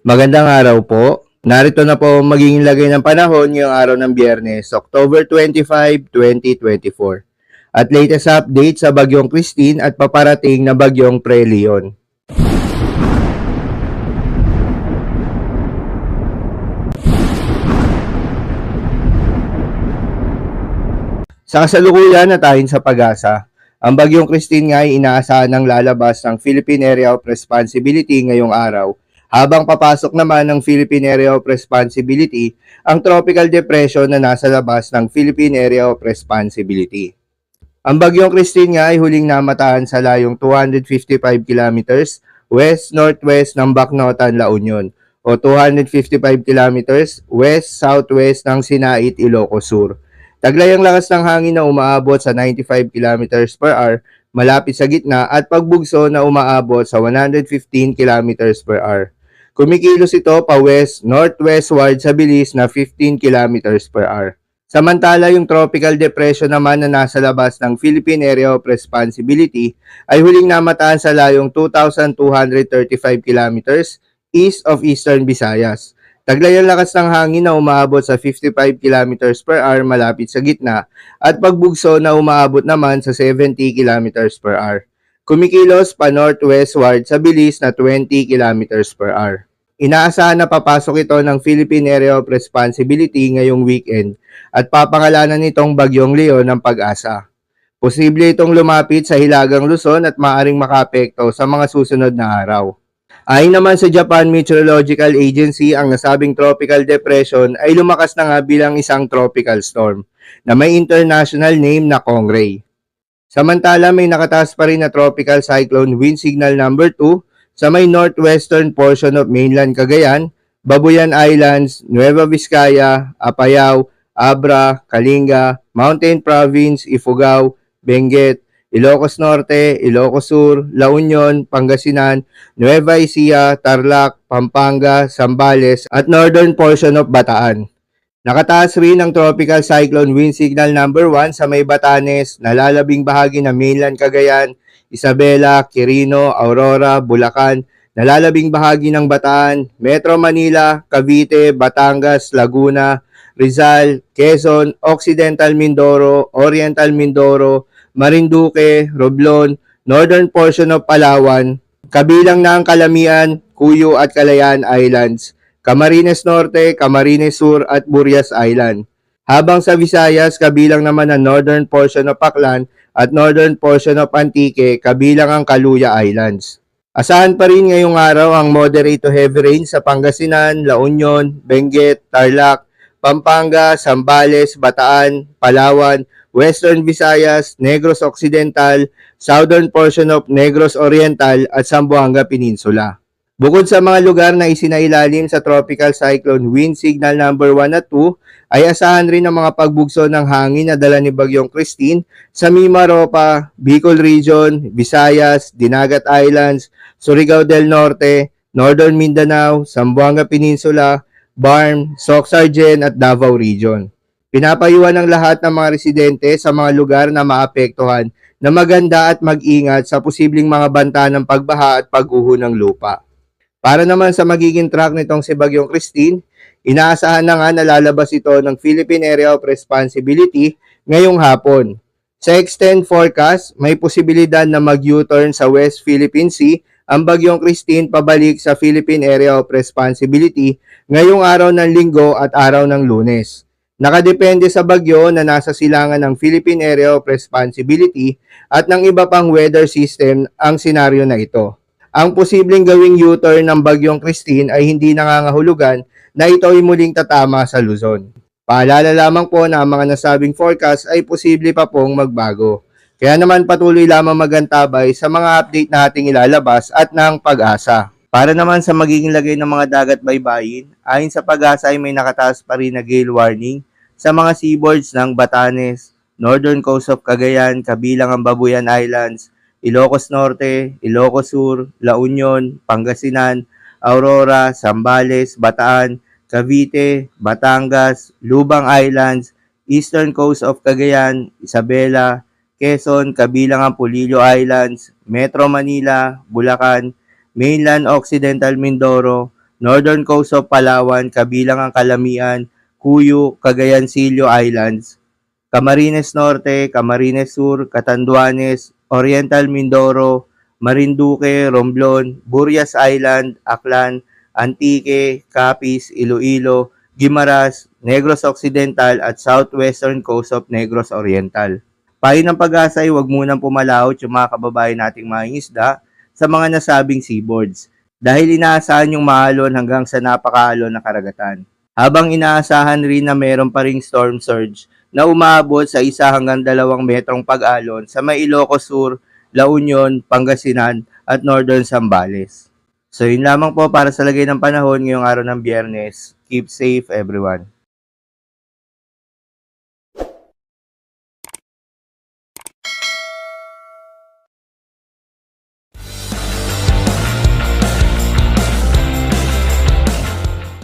Magandang araw po. Narito na po ang magiging lagay ng panahon ngayong araw ng Biyernes, October 25, 2024. At latest update sa Bagyong Christine at paparating na Bagyong Preleon. Sa kasalukuyan na tayo sa pag-asa, ang Bagyong Christine nga ay inaasahan ng lalabas ng Philippine Area of Responsibility ngayong araw. Habang papasok naman ng Philippine Area of Responsibility ang tropical depression na nasa labas ng Philippine Area of Responsibility. Ang Bagyong Christine nga ay huling namataan sa layong 255 kilometers west-northwest ng Bacnotan, La Union o 255 kilometers west-southwest ng Sinait, Ilocos Sur. Taglay ang lakas ng hangin na umaabot sa 95 kilometers per hour malapit sa gitna at pagbugso na umaabot sa 115 kilometers per hour. Kumikilos ito pa west-northwestward sa bilis na 15 kilometers per hour. Samantala, yung tropical depression naman na nasa labas ng Philippine Area of Responsibility ay huling namataan sa layong 2,235 kilometers east of Eastern Visayas. Taglay ang lakas ng hangin na umaabot sa 55 kilometers per hour malapit sa gitna at pagbugso na umaabot naman sa 70 kilometers per hour. Kumikilos pa northwestward sa bilis na 20 kilometers per hour. Inaasahan na papasok ito ng Philippine Area of Responsibility ngayong weekend at papangalanan nitong Bagyong Leon ng Pag-asa. Posible itong lumapit sa Hilagang Luzon at maaring makapekto sa mga susunod na araw. Ayon naman sa Japan Meteorological Agency, ang nasabing tropical depression ay lumakas na nga bilang isang tropical storm na may international name na Kongray. Samantala, may nakataas pa rin na tropical cyclone wind signal number 2 sa may northwestern portion of mainland Cagayan, Babuyan Islands, Nueva Vizcaya, Apayao, Abra, Kalinga, Mountain Province, Ifugao, Benguet, Ilocos Norte, Ilocos Sur, La Union, Pangasinan, Nueva Ecija, Tarlac, Pampanga, Zambales at northern portion of Bataan. Nakataas rin ang tropical cyclone wind signal number 1 sa may Batanes, nalalabing bahagi ng mainland Cagayan, Isabela, Quirino, Aurora, Bulacan, nalalabing bahagi ng Bataan, Metro Manila, Cavite, Batangas, Laguna, Rizal, Quezon, Occidental Mindoro, Oriental Mindoro, Marinduque, Romblon, northern portion of Palawan, kabilang na ang Calamian, Cuyo at Calayan Islands, Camarines Norte, Camarines Sur at Burias Island. Habang sa Visayas, kabilang naman ang northern portion of Aklan at northern portion of Antique, kabilang ang Kaluya Islands. Asahan pa rin ngayong araw ang moderate to heavy rain sa Pangasinan, La Union, Benguet, Tarlac, Pampanga, Zambales, Bataan, Palawan, Western Visayas, Negros Occidental, southern portion of Negros Oriental at Zamboanga Peninsula. Bukod sa mga lugar na isinailalim sa tropical cyclone wind signal number 1 at 2, ay asahan rin ang mga pagbugso ng hangin na dala ni Bagyong Christine sa Mimaropa, Bicol Region, Visayas, Dinagat Islands, Surigao del Norte, Northern Mindanao, Zamboanga Peninsula, Barm, Soc-Sargen at Davao Region. Pinapayuhan ng lahat ng mga residente sa mga lugar na maapektuhan na maganda at mag-ingat sa posibleng mga banta ng pagbaha at pag-uho ng lupa. Para naman sa magiging track nitong si Bagyong Christine, inaasahan na nga na lalabas ito ng Philippine Area of Responsibility ngayong hapon. Sa extend forecast, may posibilidad na mag-U-turn sa West Philippine Sea ang Bagyong Christine pabalik sa Philippine Area of Responsibility ngayong araw ng Linggo at araw ng Lunes. Nakadepende sa bagyo na nasa silangan ng Philippine Area of Responsibility at ng iba pang weather system ang senaryo na ito. Ang posibleng gawing U-turn ng Bagyong Christine ay hindi nangangahulugan na ito ay muling tatama sa Luzon. Paalala lamang po na ang mga nasabing forecast ay posible pa pong magbago. Kaya naman patuloy lamang magantabay sa mga update na ating ilalabas at ng Pag-asa. Para naman sa magiging lagay ng mga dagat baybayin, ayon sa Pag-asa ay may nakataas pa rin na gale warning sa mga seaboards ng Batanes, northern coast of Cagayan, kabilang ang Babuyan Islands, Ilocos Norte, Ilocos Sur, La Union, Pangasinan, Aurora, Zambales, Bataan, Cavite, Batangas, Lubang Islands, Eastern Coast of Cagayan, Isabela, Quezon, kabilang ang Polillo Islands, Metro Manila, Bulacan, Mainland Occidental Mindoro, northern coast of Palawan kabilang ang Calamian, Cuyo, Cagayan Silio Islands, Camarines Norte, Camarines Sur, Catanduanes, Oriental Mindoro, Marinduque, Romblon, Burias Island, Aklan, Antique, Capiz, Iloilo, Guimaras, Negros Occidental at southwestern coast of Negros Oriental. Payo ng pag-asa ay huwag munang pumalaot yung mga kababayan nating mangingisda sa mga nasabing seaboards dahil inaasahan yung maalon hanggang sa napakaalon na karagatan. Habang inaasahan rin na meron pa ring storm surge na umaabot sa 1 hanggang 2 metrong pag-alon sa may Ilocos Sur, La Union, Pangasinan at Northern Zambales. So yun lamang po para sa lagay ng panahon ngayong araw ng Biyernes. Keep safe everyone.